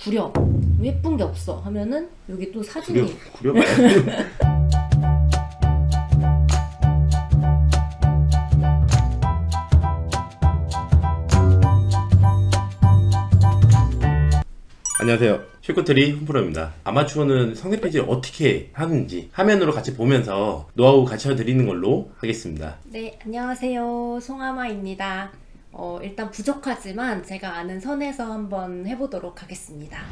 구려 예쁜 게 없어 하면은 여기 또 사진이 구려 말고. 안녕하세요. 쉴코트리 훈프로입니다. 아마추어는 상세 페이지를 어떻게 하는지 화면으로 같이 보면서 노하우 가르쳐 드리는 걸로 하겠습니다. 네, 안녕하세요. 송아마입니다. 일단 부족하지만 제가 아는 선에서 한번 해보도록 하겠습니다.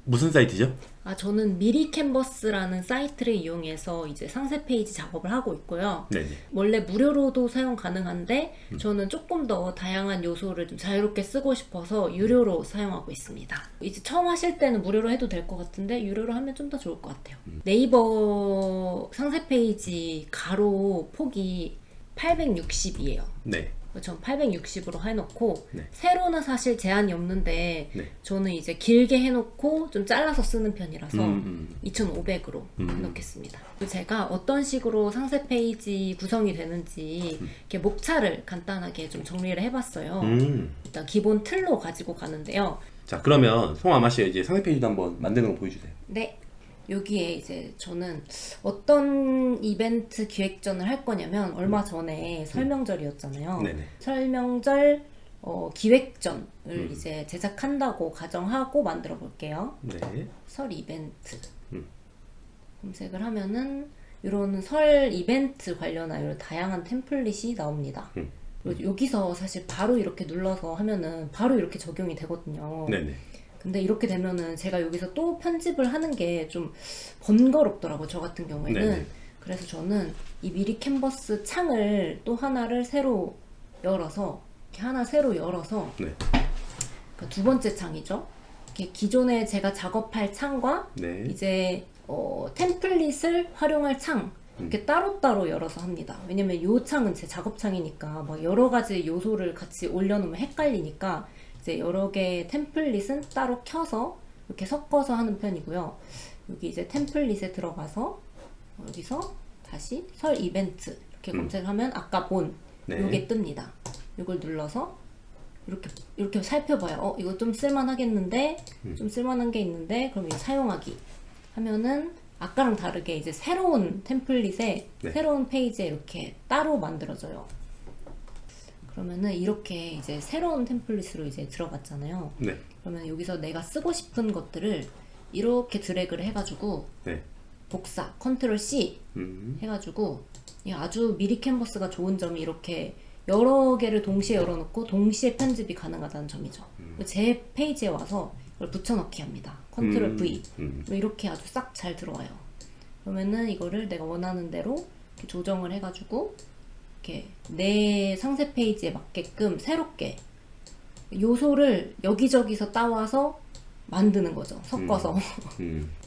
무슨 사이트죠? 저는 미리 캔버스라는 사이트를 이용해서 이제 상세 페이지 작업을 하고 있고요. 네네. 원래 무료로도 사용 가능한데 저는 조금 더 다양한 요소를 좀 자유롭게 쓰고 싶어서 유료로 사용하고 있습니다. 이제 처음 하실 때는 무료로 해도 될 것 같은데 유료로 하면 좀 더 좋을 것 같아요. 네이버 상세 페이지 가로 폭이 860이에요. 네. 전 860으로 해놓고 네. 세로는 사실 제한이 없는데 네. 저는 이제 길게 해놓고 좀 잘라서 쓰는 편이라서 2500으로 해놓겠습니다. 제가 어떤 식으로 상세 페이지 구성이 되는지 이렇게 목차를 간단하게 좀 정리를 해봤어요. 일단 기본 틀로 가지고 가는데요. 자, 그러면 송아마 씨가 이제 상세 페이지도 한번 만드는 거 보여주세요. 네. 여기에 이제 저는 어떤 이벤트 기획전을 할 거냐면 얼마 전에 설명절이었잖아요. 네네. 설명절 기획전을 이제 제작한다고 가정하고 만들어 볼게요. 네. 설 이벤트 검색을 하면은 이런 설 이벤트 관련한 이런 다양한 템플릿이 나옵니다. 여기서 사실 바로 이렇게 눌러서 하면은 바로 이렇게 적용이 되거든요. 네네. 근데 이렇게 되면은 제가 여기서 또 편집을 하는 게 좀 번거롭더라고요. 저 같은 경우에는. 네네. 그래서 저는 이 미리 캔버스 창을 또 하나를 새로 열어서 이렇게 하나 새로 열어서 네. 그러니까 두 번째 창이죠. 이렇게 기존에 제가 작업할 창과 네. 이제 템플릿을 활용할 창 이렇게 따로따로 열어서 합니다. 왜냐면 이 창은 제 작업 창이니까 막 여러 가지 요소를 같이 올려놓으면 헷갈리니까 이제 여러 개의 템플릿은 따로 켜서 이렇게 섞어서 하는 편이고요. 여기 이제 템플릿에 들어가서 여기서 다시 설 이벤트 이렇게 검색하면 아까 본 네. 요게 뜹니다. 이걸 눌러서 이렇게 살펴봐요. 이거 좀 쓸만하겠는데 좀 쓸만한 게 있는데 그럼 이거 사용하기 하면은 아까랑 다르게 이제 새로운 템플릿에 네. 새로운 페이지에 이렇게 따로 만들어져요. 그러면은 이렇게 이제 새로운 템플릿으로 이제 들어갔잖아요. 네. 그러면 여기서 내가 쓰고 싶은 것들을 이렇게 드래그를 해가지고 네. 복사, 컨트롤 C 해가지고 이 아주 미리 캔버스가 좋은 점이 이렇게 여러 개를 동시에 열어놓고 동시에 편집이 가능하다는 점이죠. 제 페이지에 와서 이걸 붙여넣기 합니다. 컨트롤 V 이렇게 아주 싹 잘 들어와요. 그러면은 이거를 내가 원하는 대로 이렇게 조정을 해가지고 이렇게 내 상세 페이지에 맞게끔 새롭게 요소를 여기저기서 따와서 만드는 거죠. 섞어서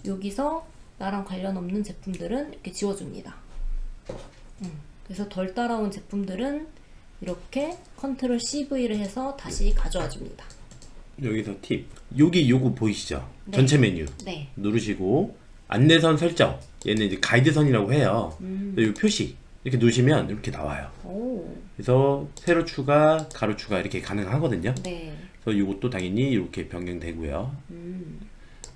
여기서 나랑 관련 없는 제품들은 이렇게 지워줍니다. 그래서 덜 따라온 제품들은 이렇게 컨트롤 CV를 해서 다시 가져와 줍니다. 여기서 팁. 여기 요거 보이시죠? 네. 전체 메뉴 네. 누르시고 안내선 설정. 얘는 이제 가이드선이라고 해요. 이 표시 이렇게 누르시면 이렇게 나와요. 오. 그래서 세로 추가, 가로 추가 이렇게 가능하거든요. 네. 그래서 이것도 당연히 이렇게 변경되고요.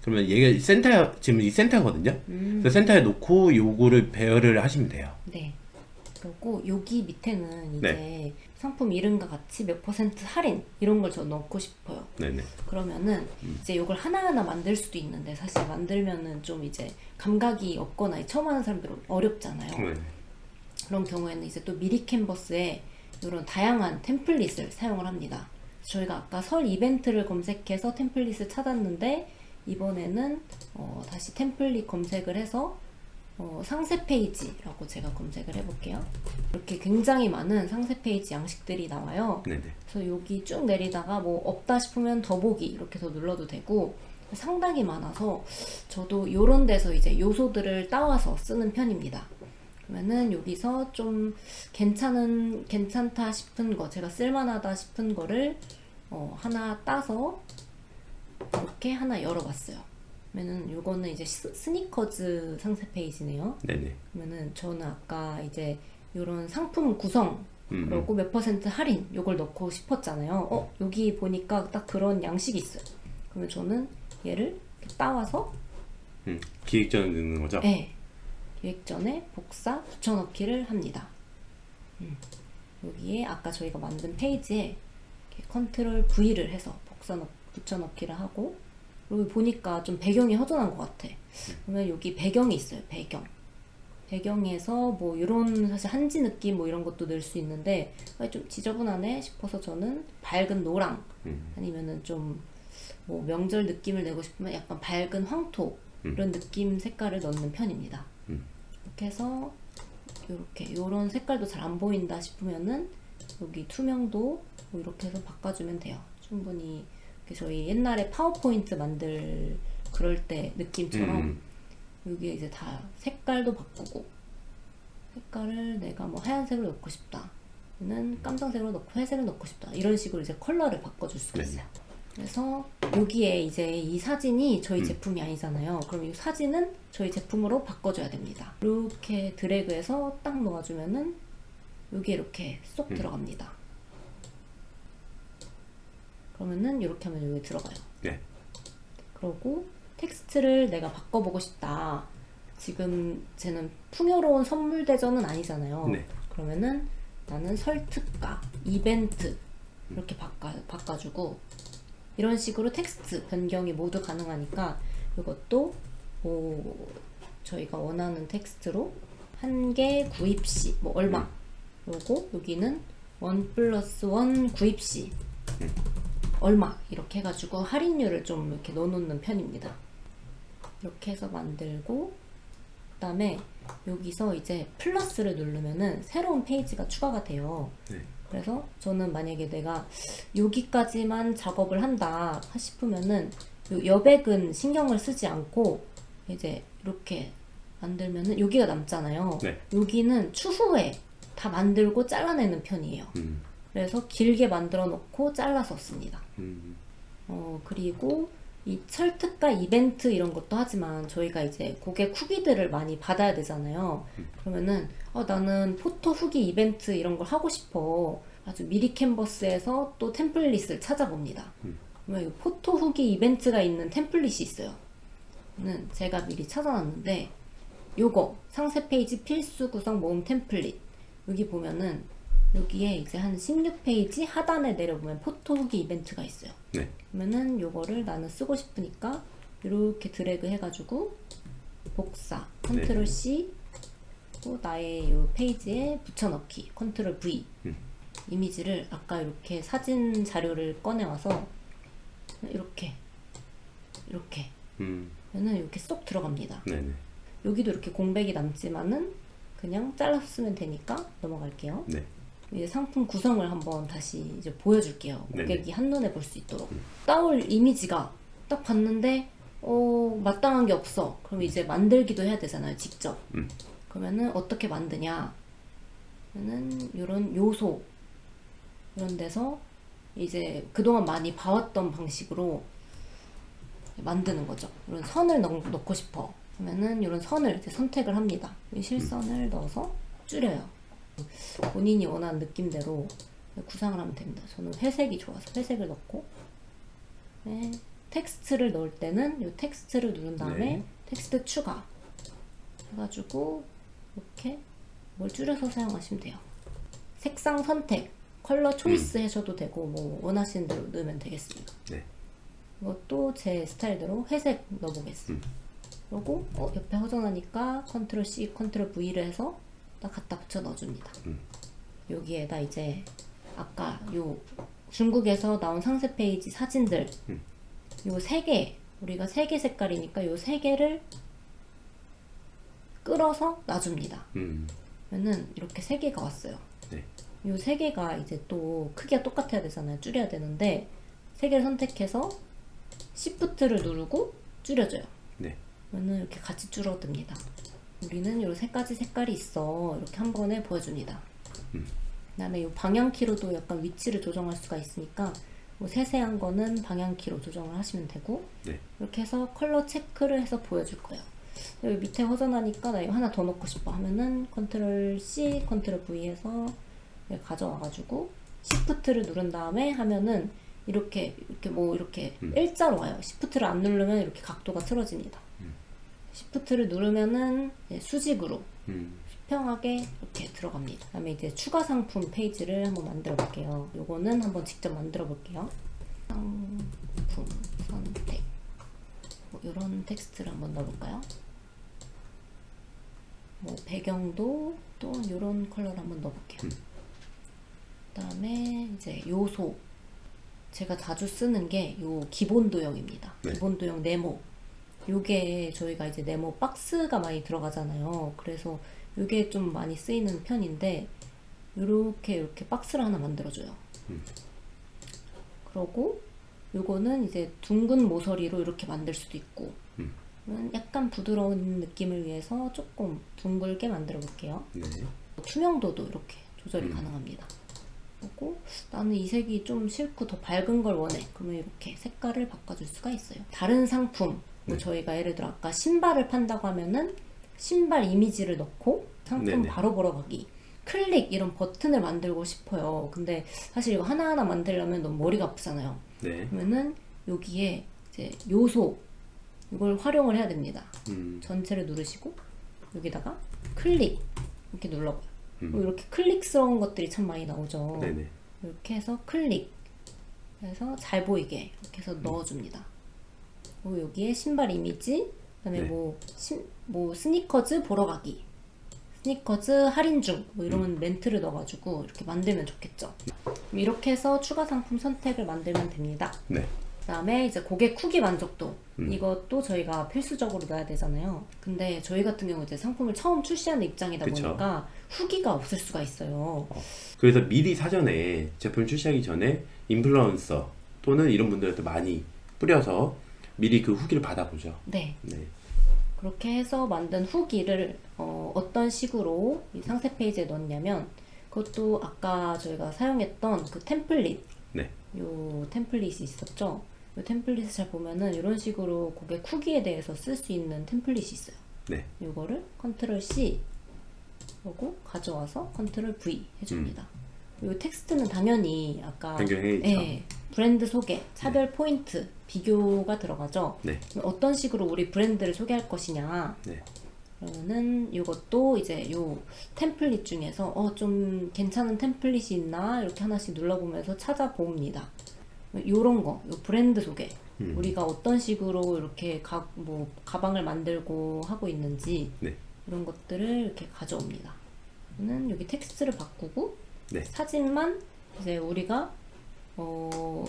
그러면 얘가 센터, 지금 이 센터거든요. 그래서 센터에 놓고 요거를 배열을 하시면 돼요. 네. 그리고 여기 밑에는 이제 네. 상품 이름과 같이 몇 % 할인 이런 걸 저 넣고 싶어요. 네네. 그러면은 이제 이걸 하나하나 만들 수도 있는데 사실 만들면은 좀 이제 감각이 없거나 처음 하는 사람들은 어렵잖아요. 네. 그런 경우에는 이제 또 미리 캔버스에 이런 다양한 템플릿을 사용을 합니다. 저희가 아까 설 이벤트를 검색해서 템플릿을 찾았는데 이번에는 다시 템플릿 검색을 해서 상세 페이지라고 제가 검색을 해볼게요. 이렇게 굉장히 많은 상세 페이지 양식들이 나와요. 네네. 그래서 여기 쭉 내리다가 뭐 없다 싶으면 더보기 이렇게 더 눌러도 되고 상당히 많아서 저도 이런 데서 이제 요소들을 따와서 쓰는 편입니다. 그러면은 여기서 좀 괜찮다 싶은 거, 제가 쓸만하다 싶은 거를 하나 따서 이렇게 하나 열어봤어요. 그러면은 요거는 이제 스니커즈 상세 페이지네요. 네네. 그러면은 저는 아까 이제 요런 상품 구성 그리고 몇 퍼센트 할인 요걸 넣고 싶었잖아요. 여기 보니까 딱 그런 양식이 있어요. 그러면 저는 얘를 이렇게 따와서 기획전에 넣는 거죠? 네. 기획 전에 복사 붙여넣기를 합니다. 여기에 아까 저희가 만든 페이지에 이렇게 컨트롤 V를 해서 붙여넣기를 하고, 그리고 보니까 좀 배경이 허전한 것 같아. 그러면 여기 배경이 있어요. 배경에서 뭐 이런 사실 한지 느낌 뭐 이런 것도 넣을 수 있는데 좀 지저분하네 싶어서 저는 밝은 노랑 아니면은 좀 뭐 명절 느낌을 내고 싶으면 약간 밝은 황토 이런 느낌 색깔을 넣는 편입니다. 이렇게 해서 요런 색깔도 잘 안 보인다 싶으면은 여기 투명도 뭐 이렇게 해서 바꿔주면 돼요. 충분히 저희 옛날에 파워포인트 만들 그럴 때 느낌처럼 여기에 이제 다 색깔도 바꾸고, 색깔을 내가 뭐 하얀색을 넣고 싶다 는 깜장색으로 넣고 회색을 넣고 싶다 이런 식으로 이제 컬러를 바꿔줄 수가 있어요. 그래서 여기에 이제 이 사진이 저희 제품이 아니잖아요. 그럼 이 사진은 저희 제품으로 바꿔줘야 됩니다. 이렇게 드래그해서 딱 놓아주면은 여기에 이렇게 쏙 들어갑니다. 그러면은 이렇게 하면 여기 들어가요. 네. 그러고 텍스트를 내가 바꿔보고 싶다. 지금 쟤는 풍요로운 선물 대전은 아니잖아요. 네. 그러면은 나는 설특가, 이벤트 이렇게 바꿔주고, 이런 식으로 텍스트 변경이 모두 가능하니까 이것도 뭐 저희가 원하는 텍스트로 한 개 구입 시 뭐 얼마, 요거 여기는 1+1 구입 시 얼마 이렇게 해가지고 할인율을 좀 이렇게 넣어놓는 편입니다. 이렇게 해서 만들고, 그 다음에 여기서 이제 플러스를 누르면은 새로운 페이지가 추가가 돼요. 네. 그래서 저는 만약에 내가 여기까지만 작업을 한다 싶으면은 요 여백은 신경을 쓰지 않고 이제 이렇게 만들면은 여기가 남잖아요. 네. 여기는 추후에 다 만들고 잘라내는 편이에요. 그래서 길게 만들어 놓고 잘라서 씁니다. 그리고 이 설특가 이벤트 이런 것도 하지만 저희가 이제 고객 후기들을 많이 받아야 되잖아요. 그러면은 나는 포토 후기 이벤트 이런 걸 하고 싶어. 아주 미리 캔버스에서 또 템플릿을 찾아봅니다. 그러면 이 포토 후기 이벤트가 있는 템플릿이 있어요. 제가 미리 찾아놨는데 요거 상세 페이지 필수 구성 모음 템플릿, 여기 보면은 여기에 이제 한 16페이지 하단에 내려보면 포토 후기 이벤트가 있어요. 네. 그러면은 요거를 나는 쓰고 싶으니까 이렇게 드래그 해가지고 복사 컨트롤 C, 또 나의 요 페이지에 붙여넣기 컨트롤 V. 이미지를 아까 이렇게 사진 자료를 꺼내와서 이렇게 그러면 이렇게 쏙 들어갑니다. 네네. 여기도 이렇게 공백이 남지만은 그냥 잘라서 쓰면 되니까 넘어갈게요. 네. 이제 상품 구성을 한번 다시 이제 보여줄게요. 네네. 고객이 한눈에 볼 수 있도록. 따올 이미지가 딱 봤는데 마땅한 게 없어. 그럼 이제 만들기도 해야 되잖아요, 직접. 그러면은 어떻게 만드냐? 그러면은 이런 요소 이런 데서 이제 그동안 많이 봐왔던 방식으로 만드는 거죠. 이런 선을 넣고 싶어. 그러면은 이런 선을 이제 선택을 합니다. 이 실선을 넣어서 줄여요. 본인이 원하는 느낌대로 구상을 하면 됩니다. 저는 회색이 좋아서 회색을 넣고, 네, 텍스트를 넣을 때는 이 텍스트를 누른 다음에 텍스트 추가 해가지고 이렇게 뭘 줄여서 사용하시면 돼요. 색상 선택, 컬러 초이스 하셔도 되고 뭐 원하시는 대로 넣으면 되겠습니다. 네. 이것도 제 스타일대로 회색 넣어보겠습니다. 그리고 옆에 허전하니까 컨트롤 C, 컨트롤 V를 해서 딱 갖다 붙여 넣어줍니다. 여기에다 이제 아까 요 중국에서 나온 상세 페이지 사진들 요 3개, 우리가 3개 색깔이니까 요 3개를 끌어서 놔줍니다. 그러면은 이렇게 3개가 왔어요. 네. 요 3개가 이제 또 크기가 똑같아야 되잖아요. 줄여야 되는데 3개를 선택해서 Shift를 누르고 줄여줘요. 네. 그러면은 이렇게 같이 줄어듭니다. 우리는 요 3가지 색깔이 있어. 이렇게 한 번에 보여줍니다. 그 다음에 요 방향키로도 약간 위치를 조정할 수가 있으니까 뭐 세세한 거는 방향키로 조정을 하시면 되고, 네. 이렇게 해서 컬러 체크를 해서 보여줄 거예요. 여기 밑에 허전하니까 나 이거 하나 더 넣고 싶어 하면은 컨트롤 C, 컨트롤 V 해서 가져와가지고 시프트를 누른 다음에 하면은 이렇게 일자로 와요. 시프트를 안 누르면 이렇게 각도가 틀어집니다. 시프트를 누르면은 수직으로 수평하게 이렇게 들어갑니다. 그다음에 이제 추가 상품 페이지를 한번 만들어 볼게요. 요거는 한번 직접 만들어 볼게요. 상품 선택. 이런 텍스트를 한번 넣어볼까요? 배경도 또 이런 컬러를 한번 넣어볼게요. 그다음에 이제 요소. 제가 자주 쓰는 게 요 기본 도형입니다. 네. 기본 도형 네모. 요게 저희가 이제 네모 박스가 많이 들어가잖아요. 그래서 요게 좀 많이 쓰이는 편인데 이렇게 박스를 하나 만들어줘요. 그러고 요거는 이제 둥근 모서리로 이렇게 만들 수도 있고 약간 부드러운 느낌을 위해서 조금 둥글게 만들어 볼게요. 네. 투명도도 이렇게 조절이 가능합니다. 그리고 나는 이 색이 좀 싫고 더 밝은 걸 원해. 그러면 이렇게 색깔을 바꿔줄 수가 있어요. 다른 상품, 뭐 저희가 예를 들어 아까 신발을 판다고 하면은 신발 이미지를 넣고 상품 네네. 바로 보러 가기, 클릭 이런 버튼을 만들고 싶어요. 근데 사실 이거 하나하나 만들려면 너무 머리가 아프잖아요. 네. 그러면은 여기에 이제 요소 이걸 활용을 해야 됩니다. 전체를 누르시고 여기다가 클릭 이렇게 눌러봐요. 이렇게 클릭스러운 것들이 참 많이 나오죠. 네네. 이렇게 해서 클릭 해서 잘 보이게 이렇게 해서 넣어줍니다. 그리고 여기에 신발 이미지, 그다음에 네. 뭐 스니커즈 보러 가기, 스니커즈 할인 중, 뭐 이런 멘트를 넣어가지고 이렇게 만들면 좋겠죠. 그럼 이렇게 해서 추가 상품 선택을 만들면 됩니다. 네. 그다음에 이제 고객 후기 만족도, 이것도 저희가 필수적으로 넣어야 되잖아요. 근데 저희 같은 경우 이제 상품을 처음 출시하는 입장이다 그쵸. 보니까 후기가 없을 수가 있어요. 그래서 미리 사전에 제품 출시하기 전에 인플루언서 또는 이런 분들한테 많이 뿌려서 미리 그 후기를 받아보죠. 네. 네. 그렇게 해서 만든 후기를 어떤 식으로 이 상세 페이지에 넣냐면, 그것도 아까 저희가 사용했던 그 템플릿, 네. 요 템플릿이 있었죠. 요 템플릿을 잘 보면은 이런 식으로 고객 후기에 대해서 쓸 수 있는 템플릿이 있어요. 네. 요거를 컨트롤 C 하고 가져와서 컨트롤 V 해줍니다. 요 텍스트는 당연히 아까 변경해 있죠. 예, 브랜드 소개, 차별 포인트, 비교가 들어가죠. 네. 어떤 식으로 우리 브랜드를 소개할 것이냐. 네. 그러면은 이것도 이제 요 템플릿 중에서 좀 괜찮은 템플릿이 있나 이렇게 하나씩 눌러보면서 찾아봅니다. 요런 거, 요 브랜드 소개. 우리가 어떤 식으로 이렇게 가방을 만들고 하고 있는지 네. 이런 것들을 이렇게 가져옵니다. 저는 여기 텍스트를 바꾸고 네. 사진만 이제 우리가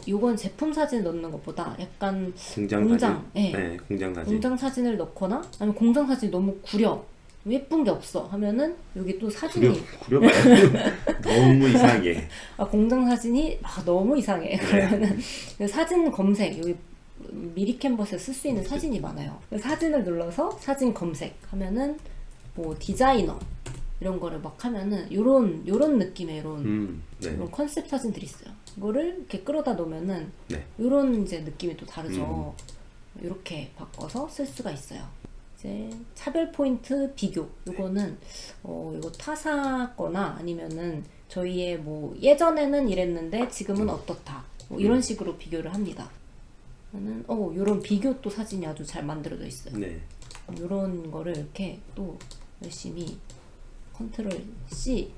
요건 제품 사진 넣는 것보다 약간 공장 공장, 사진. 예. 네. 공장 사진. 공장 사진을 넣거나 아니면 공장 사진이 너무 구려, 예쁜 게 없어 하면은 여기 또 사진이 구려 말고 너무 이상해. 공장 사진이 너무 이상해. 그러면은 그 사진 검색, 여기 미리 캔버스에 쓸 수 있는 사진이 많아요. 사진을 눌러서 사진 검색 하면은 뭐 디자이너 이런 거를 막 하면은 요런 느낌의 네. 이런 컨셉 사진들이 있어요. 이거를 이렇게 끌어다 놓으면은 네. 요런 이제 느낌이 또 다르죠. 이렇게 바꿔서 쓸 수가 있어요. 이제 차별 포인트 비교. 요거는 이거 타사 거나 아니면은 저희의 뭐 예전에는 이랬는데 지금은 어떻다. 뭐 이런 식으로 비교를 합니다. 저는 요런 비교 또 사진이 아주 잘 만들어져 있어요. 네. 요런 거를 이렇게 또 열심히 컨트롤 C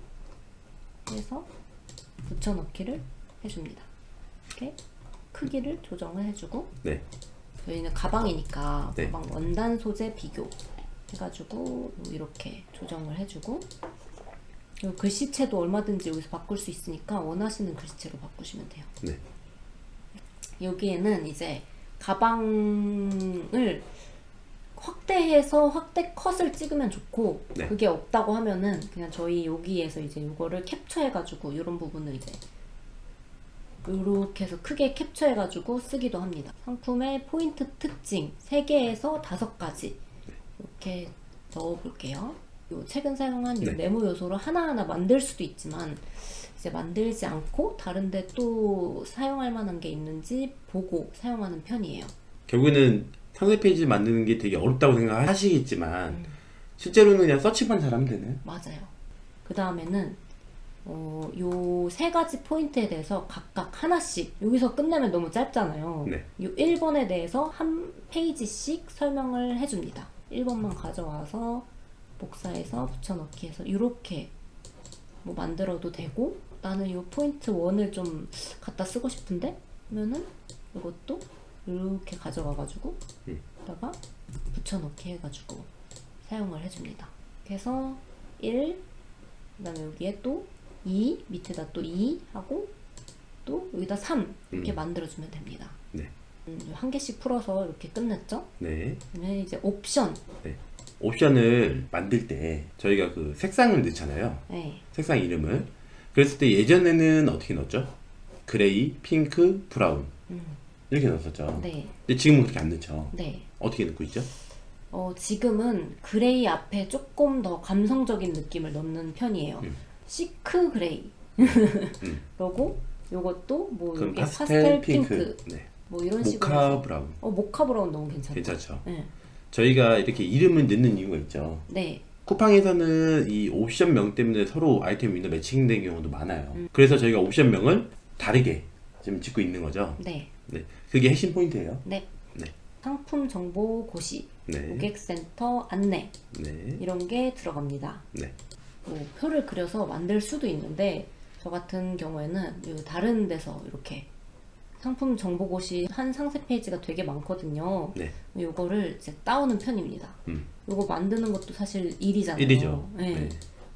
해서 붙여넣기를 해줍니다. 이렇게 크기를 조정을 해주고, 네. 저희는 가방이니까 네. 가방 원단 소재 비교 해가지고 이렇게 조정을 해주고, 요 글씨체도 얼마든지 여기서 바꿀 수 있으니까 원하시는 글씨체로 바꾸시면 돼요. 네. 여기에는 이제 가방을 확대해서 확대 컷을 찍으면 좋고, 네. 그게 없다고 하면은 그냥 저희 여기에서 이제 이거를 캡처해가지고 이런 부분을 이제 이렇게 해서 크게 캡처해가지고 쓰기도 합니다. 상품의 포인트 특징 3개에서 5가지 이렇게 넣어볼게요. 요 최근 사용한 요 네. 네모 요소로 하나하나 만들 수도 있지만 이제 만들지 않고 다른데 또 사용할 만한 게 있는지 보고 사용하는 편이에요. 결국에는 상세 페이지 만드는 게 되게 어렵다고 생각하시겠지만 실제로는 그냥 서치만 잘하면 되네요. 맞아요. 그 다음에는 요 세 가지 포인트에 대해서 각각 하나씩 여기서 끝내면 너무 짧잖아요. 네. 요 1번에 대해서 한 페이지씩 설명을 해줍니다. 1번만 가져와서 복사해서 붙여넣기 해서 이렇게 뭐 만들어도 되고 나는 요 포인트 1을 좀 갖다 쓰고 싶은데 그러면은 이것도 이렇게 가져와가지고 여기다가 붙여넣기 해가지고 사용을 해줍니다. 그래서 1 그다음에 여기에 또 2 밑에다 또 2 하고 또 여기다 3 이렇게 만들어주면 됩니다. 네. 한 개씩 풀어서 이렇게 끝냈죠? 네. 그러면 이제 옵션. 네. 옵션을 만들 때 저희가 그 색상을 넣잖아요. 네. 색상 이름을. 그랬을 때 예전에는 어떻게 넣었죠? 그레이, 핑크, 브라운 이렇게 넣었었죠. 네. 근데 지금은 그렇게 안 넣죠. 네. 어떻게 넣고 있죠? 지금은 그레이 앞에 조금 더 감성적인 느낌을 넣는 편이에요. 시크 그레이. 그러고 요것도 뭐 그럼 이게 파스텔 핑크. 네. 뭐 이런 식으로 모카 해서 브라운. 모카 브라운 너무 괜찮죠. 괜찮죠. 네. 저희가 이렇게 이름을 넣는 이유가 있죠. 네. 쿠팡에서는 이 옵션명 때문에 서로 아이템 위너 매칭된 경우도 많아요. 그래서 저희가 옵션명을 다르게 지금 짓고 있는 거죠. 네. 네. 그게 핵심 포인트예요. 네. 네. 상품 정보 고시, 네. 고객센터 안내 네. 이런 게 들어갑니다. 네. 뭐 표를 그려서 만들 수도 있는데 저 같은 경우에는 요 다른 데서 이렇게 상품 정보 고시 한 상세 페이지가 되게 많거든요. 네. 요거를 이제 따오는 편입니다. 요거 만드는 것도 사실 일이잖아요. 일이죠. 네. 네.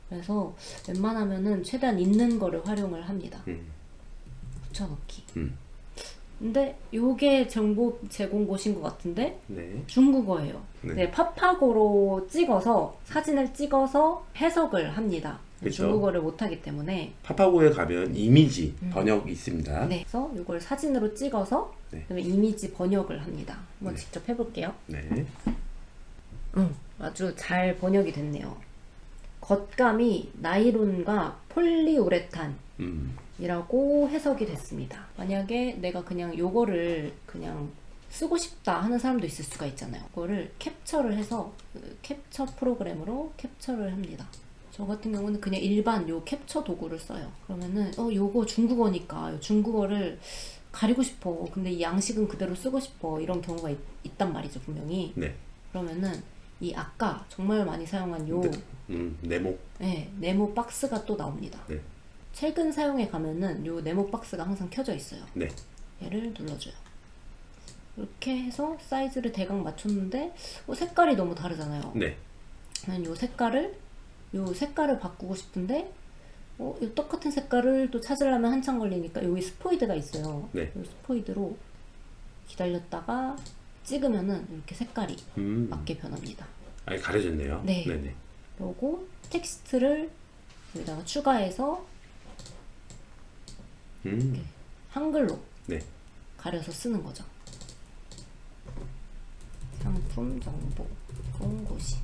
그래서 웬만하면은 최대한 있는 거를 활용을 합니다. 음. 붙여넣기. 음. 근데 요게 정보 제공 곳인 것 같은데 네. 중국어예요. 네. 네, 파파고로 찍어서 사진을 찍어서 해석을 합니다. 그쵸. 중국어를 못하기 때문에 파파고에 가면 이미지 번역이 있습니다. 네, 그래서 이걸 사진으로 찍어서 네. 그다음에 이미지 번역을 합니다. 한번 네. 직접 해볼게요. 네. 아주 잘 번역이 됐네요. 겉감이 나일론과 폴리우레탄 이라고 해석이 됐습니다. 만약에 내가 그냥 요거를 그냥 쓰고 싶다 하는 사람도 있을 수가 있잖아요. 그거를 캡처를 해서 그 캡처 프로그램으로 캡처를 합니다. 저 같은 경우는 그냥 일반 요 캡처 도구를 써요. 그러면은 요거 중국어니까 요 중국어를 가리고 싶어. 근데 이 양식은 그대로 쓰고 싶어. 이런 경우가 있단 말이죠, 분명히. 네. 그러면은 이 아까 정말 많이 사용한 요 네모. 네, 네모 박스가 또 나옵니다. 네. 최근 사용에 가면은 요 네모 박스가 항상 켜져 있어요. 네. 얘를 눌러줘요. 이렇게 해서 사이즈를 대강 맞췄는데 색깔이 너무 다르잖아요. 네. 그러면 요 색깔을 바꾸고 싶은데 요 똑같은 색깔을 또 찾으려면 한참 걸리니까 여기 스포이드가 있어요. 네. 요 스포이드로 기다렸다가 찍으면은 이렇게 색깔이 맞게 변합니다. 아예 가려졌네요. 네. 네네. 그리고 텍스트를 여기다가 추가해서 한글로 네. 가려서 쓰는 거죠. 상품 정보 송고시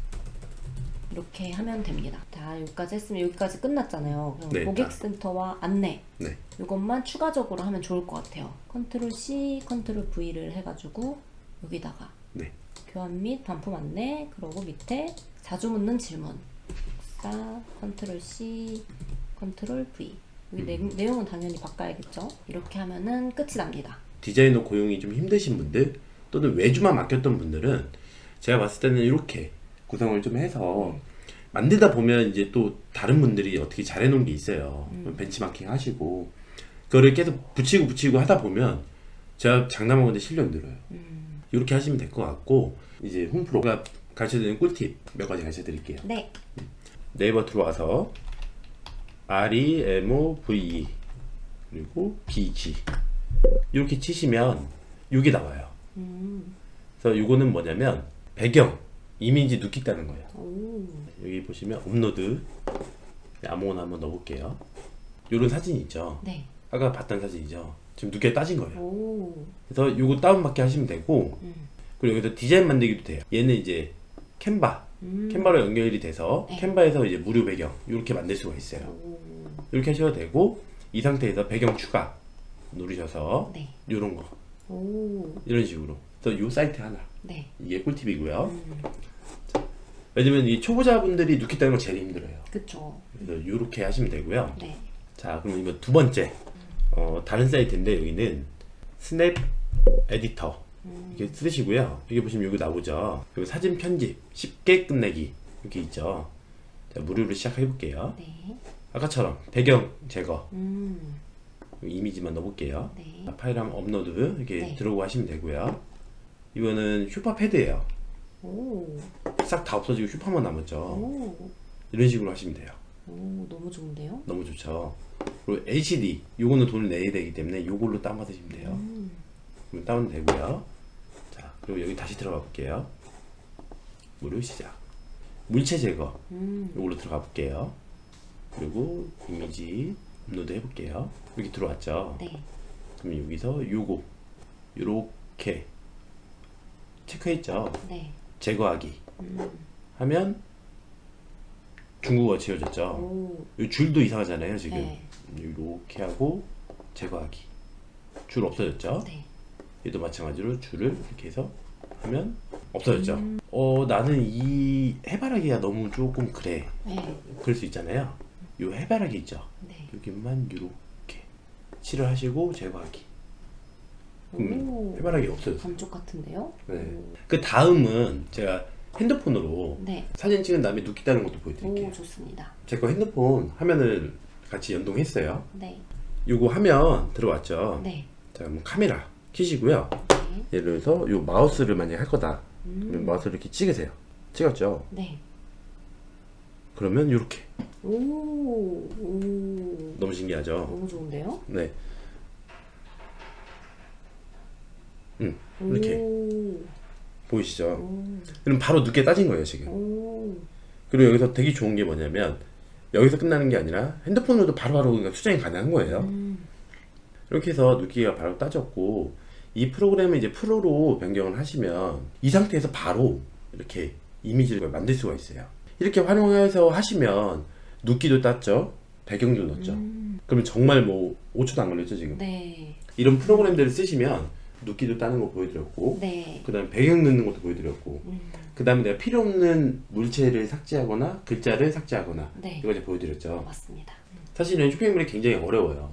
이렇게 하면 됩니다. 다 여기까지 했으면 여기까지 끝났잖아요. 그럼 네, 고객센터와 안내 네. 이것만 추가적으로 하면 좋을 것 같아요. 컨트롤 C, 컨트롤 V를 해가지고 여기다가 네. 교환 및 반품 안내 그리고 밑에 자주 묻는 질문 복사 컨트롤 C, 컨트롤 V 여기 내용은 당연히 바꿔야겠죠. 이렇게 하면은 끝이 납니다. 디자이너 고용이 좀 힘드신 분들 또는 외주만 맡겼던 분들은 제가 봤을 때는 이렇게 구성을 좀 해서 만들다 보면 이제 또 다른 분들이 어떻게 잘 해놓은 게 있어요. 벤치마킹 하시고 그거를 계속 붙이고 하다 보면 제가 장담한 건데 실력 늘어요. 이렇게 하시면 될 것 같고 이제 홈프로가 가르쳐드리는 꿀팁 몇 가지 가르쳐드릴게요. 네. 네이버 들어와서 REMOVE 그리고 BG 이렇게 치시면 이게 나와요. 그래서 이거는 뭐냐면 배경 이미지 넣기 있다는 거예요. 오. 여기 보시면 업로드 아무거나 한번 넣어볼게요. 이런 사진이 있죠. 네. 아까 봤던 사진이죠. 지금 두께 따진 거예요. 오. 그래서 이거 다운받게 하시면 되고 그리고 여기서 디자인 만들기도 돼요. 얘는 이제 캔바로 연결이 돼서 네. 캔바에서 이제 무료 배경 이렇게 만들 수가 있어요. 오. 이렇게 하셔도 되고 이 상태에서 배경 추가 누르셔서 네. 이런 거 오. 이런 식으로 그래서 이 사이트 하나 네. 이게 꿀팁이고요. 왜냐면 이 초보자분들이 넣기 따는 거 제일 힘들어요. 그쵸. 그래서 이렇게 하시면 되고요. 네. 자, 그럼 이거 두 번째 다른 사이트인데 여기는 스냅 에디터 이렇게 쓰시고요. 여기 보시면 여기 나오죠. 여기 사진 편집 쉽게 끝내기 이렇게 있죠. 자, 무료로 시작해 볼게요. 네. 아까처럼 배경 제거 여기 이미지만 넣어볼게요. 네. 자, 파일 한번 업로드 이렇게 네. 들어오고 하시면 되고요. 이거는 슈퍼패드예요. 오. 싹 다 없어지고 슈퍼만 남았죠. 오. 이런 식으로 하시면 돼요. 오, 너무 좋은데요? 너무 좋죠. 그리고 HD 요거는 돈을 내야 되기 때문에 요걸로 다운받으시면 돼요. 그럼 다운되고요. 자, 그리고 여기 다시 들어가 볼게요. 무료 시작. 물체 제거 요걸로 들어가 볼게요. 그리고 이미지 업로드 해볼게요. 여기 들어왔죠. 네. 그럼 여기서 요거 요렇게 체크했죠. 네. 제거하기 하면 중국어 지워졌죠. 오. 이 줄도 이상하잖아요 지금. 네. 이렇게 하고 제거하기. 줄 없어졌죠. 네. 얘도 마찬가지로 줄을 이렇게 해서 하면 없어졌죠. 나는 이 해바라기가 너무 조금 그래. 네. 그럴 수 있잖아요. 요 해바라기 있죠. 네. 여기만 이렇게 칠을 하시고 제거하기. 오. 해바라기 없어졌어요. 감쪽 같은데요? 네. 그 다음은 제가 핸드폰으로 네. 사진 찍은 다음에 눕기 따는 것도 보여드릴게요. 오, 좋습니다. 제 거 핸드폰 화면을 같이 연동했어요. 네. 요거 화면 들어왔죠. 네. 자, 그럼 카메라 켜시고요. 네. 예를 들어서 요 마우스를 만약에 할 거다. 그러면 마우스를 이렇게 찍으세요. 찍었죠? 네. 그러면 요렇게. 오. 오. 너무 신기하죠? 너무 좋은데요? 네. 이렇게 오. 보이시죠? 오. 그럼 바로 늦게 따진 거예요, 지금. 오. 그리고 여기서 되게 좋은 게 뭐냐면 여기서 끝나는 게 아니라 핸드폰으로도 바로바로 그러니까 수정이 가능한 거예요. 이렇게 해서 눕기가 바로 따졌고 이 프로그램을 이제 프로로 변경을 하시면 이 상태에서 바로 이렇게 이미지를 만들 수가 있어요. 이렇게 활용해서 하시면 눕기도 땄죠. 배경도 넣었죠. 그러면 정말 뭐 5초도 안 걸렸죠, 지금. 네. 이런 프로그램들을 쓰시면 눕기도 따는 거 보여드렸고 네. 그 다음에 배경 넣는 것도 보여드렸고 그 다음에 내가 필요 없는 물체를 삭제하거나 글자를 삭제하거나 네. 이거 이제 보여드렸죠. 맞습니다. 사실은 쇼핑몰이 굉장히 어려워요.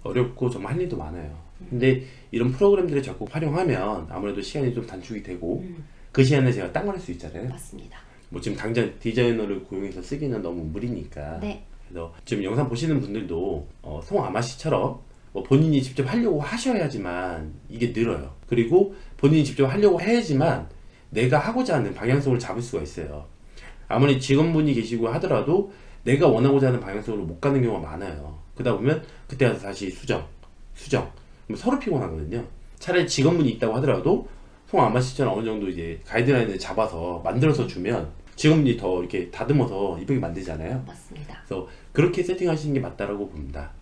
어렵고 정말 할 일도 많아요. 근데 이런 프로그램들을 자꾸 활용하면 아무래도 시간이 좀 단축이 되고 그 시간에 제가 딴 걸 할 수 있잖아요. 맞습니다. 뭐 지금 당장 디자이너를 고용해서 쓰기는 너무 무리니까. 네. 그래서 지금 영상 보시는 분들도 송아마 씨처럼 뭐 본인이 직접 하려고 하셔야지만 이게 늘어요. 그리고 본인이 직접 하려고 해야지만 내가 하고자 하는 방향성을 잡을 수가 있어요. 아무리 직원분이 계시고 하더라도 내가 원하고자 하는 방향성으로 못 가는 경우가 많아요. 그러다 보면 그때 가서 다시 수정. 그럼 서로 피곤하거든요. 차라리 직원분이 있다고 하더라도 송아마 씨처럼 어느 정도 이제 가이드라인을 잡아서 만들어서 주면 직원분이 더 이렇게 다듬어서 이쁘게 만들잖아요. 맞습니다. 그래서 그렇게 세팅하시는 게 맞다라고 봅니다.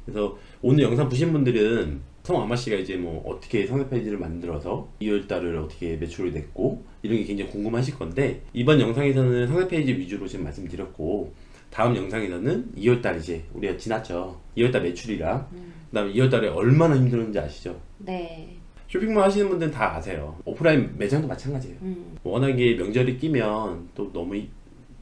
그래서 오늘 영상 보신 분들은 송아마 씨가 이제 뭐 어떻게 상세 페이지를 만들어서 2월달을 어떻게 매출을 냈고 이런 게 굉장히 궁금하실 건데 이번 영상에서는 상세 페이지 위주로 지금 말씀드렸고 다음 영상에서는 2월달 이제 우리가 지났죠. 2월달 매출이랑 그다음에 2월달에 얼마나 힘들었는지 아시죠? 네. 쇼핑몰 하시는 분들은 다 아세요. 오프라인 매장도 마찬가지예요. 워낙에 명절이 끼면 또 너무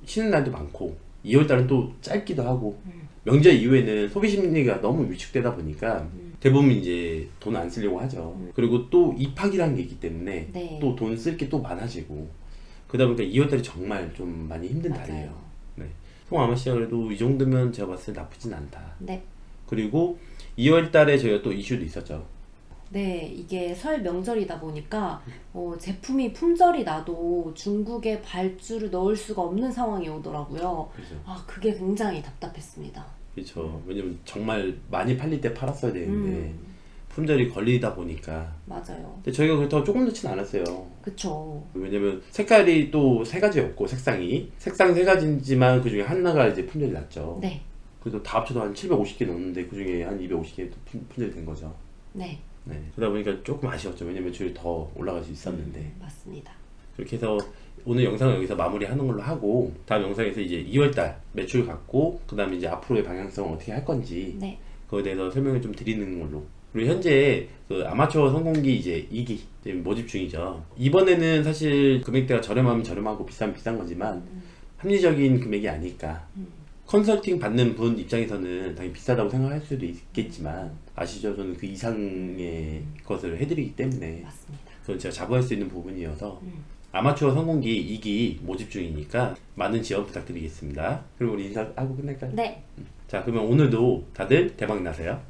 쉬는 날도 많고 2월달은 또 짧기도 하고 명절 이후에는 소비 심리가 너무 위축되다 보니까 대부분 이제 돈 안 쓰려고 하죠. 그리고 또 입학이라는 게 있기 때문에 네. 또 돈 쓸 게 또 많아지고 그러다 보니까 2월달이 정말 좀 많이 힘든 맞아요. 달이에요. 네. 송아마 씨가 그래도 이 정도면 제가 봤을 때 나쁘진 않다. 네. 그리고 2월달에 저희가 또 이슈도 있었죠. 네, 이게 설 명절이다 보니까 제품이 품절이 나도 중국에 발주를 넣을 수가 없는 상황이 오더라고요. 그죠. 아, 그게 굉장히 답답했습니다. 그렇죠. 왜냐면 정말 많이 팔릴 때 팔았어야 되는데 품절이 걸리다 보니까. 맞아요. 근데 저희가 그렇다고 조금 넣진 않았어요. 그쵸. 왜냐면 색깔이 또 세 가지였고 색상 세 가지지만 그 중에 하나가 이제 품절이 났죠. 네. 그래서 다 합쳐서 한 750개 넣었는데 그 중에 한 250개 품절이 된 거죠. 네. 네. 그러다 보니까 조금 아쉬웠죠. 왜냐면 매출이 더 올라갈 수 있었는데. 맞습니다. 그렇게 해서 오늘 영상은 여기서 마무리하는 걸로 하고 다음 영상에서 이제 2월달 매출 갖고 그 다음에 이제 앞으로의 방향성을 어떻게 할 건지 네. 그거에 대해서 설명을 좀 드리는 걸로. 그리고 현재 그 아마추어 성공기 이제 2기 지금 모집 중이죠. 이번에는 사실 금액대가 저렴하면 저렴하고 비싸면 비싼 거지만 합리적인 금액이 아닐까. 컨설팅 받는 분 입장에서는 당연히 비싸다고 생각할 수도 있겠지만 아시죠? 저는 그 이상의 것을 해드리기 때문에 맞습니다. 그건 제가 자부할 수 있는 부분이어서 아마추어 성공기 2기 모집 중이니까 많은 지원 부탁드리겠습니다. 그리고 우리 인사하고 끝낼까요? 네. 자, 그러면 오늘도 다들 대박 나세요.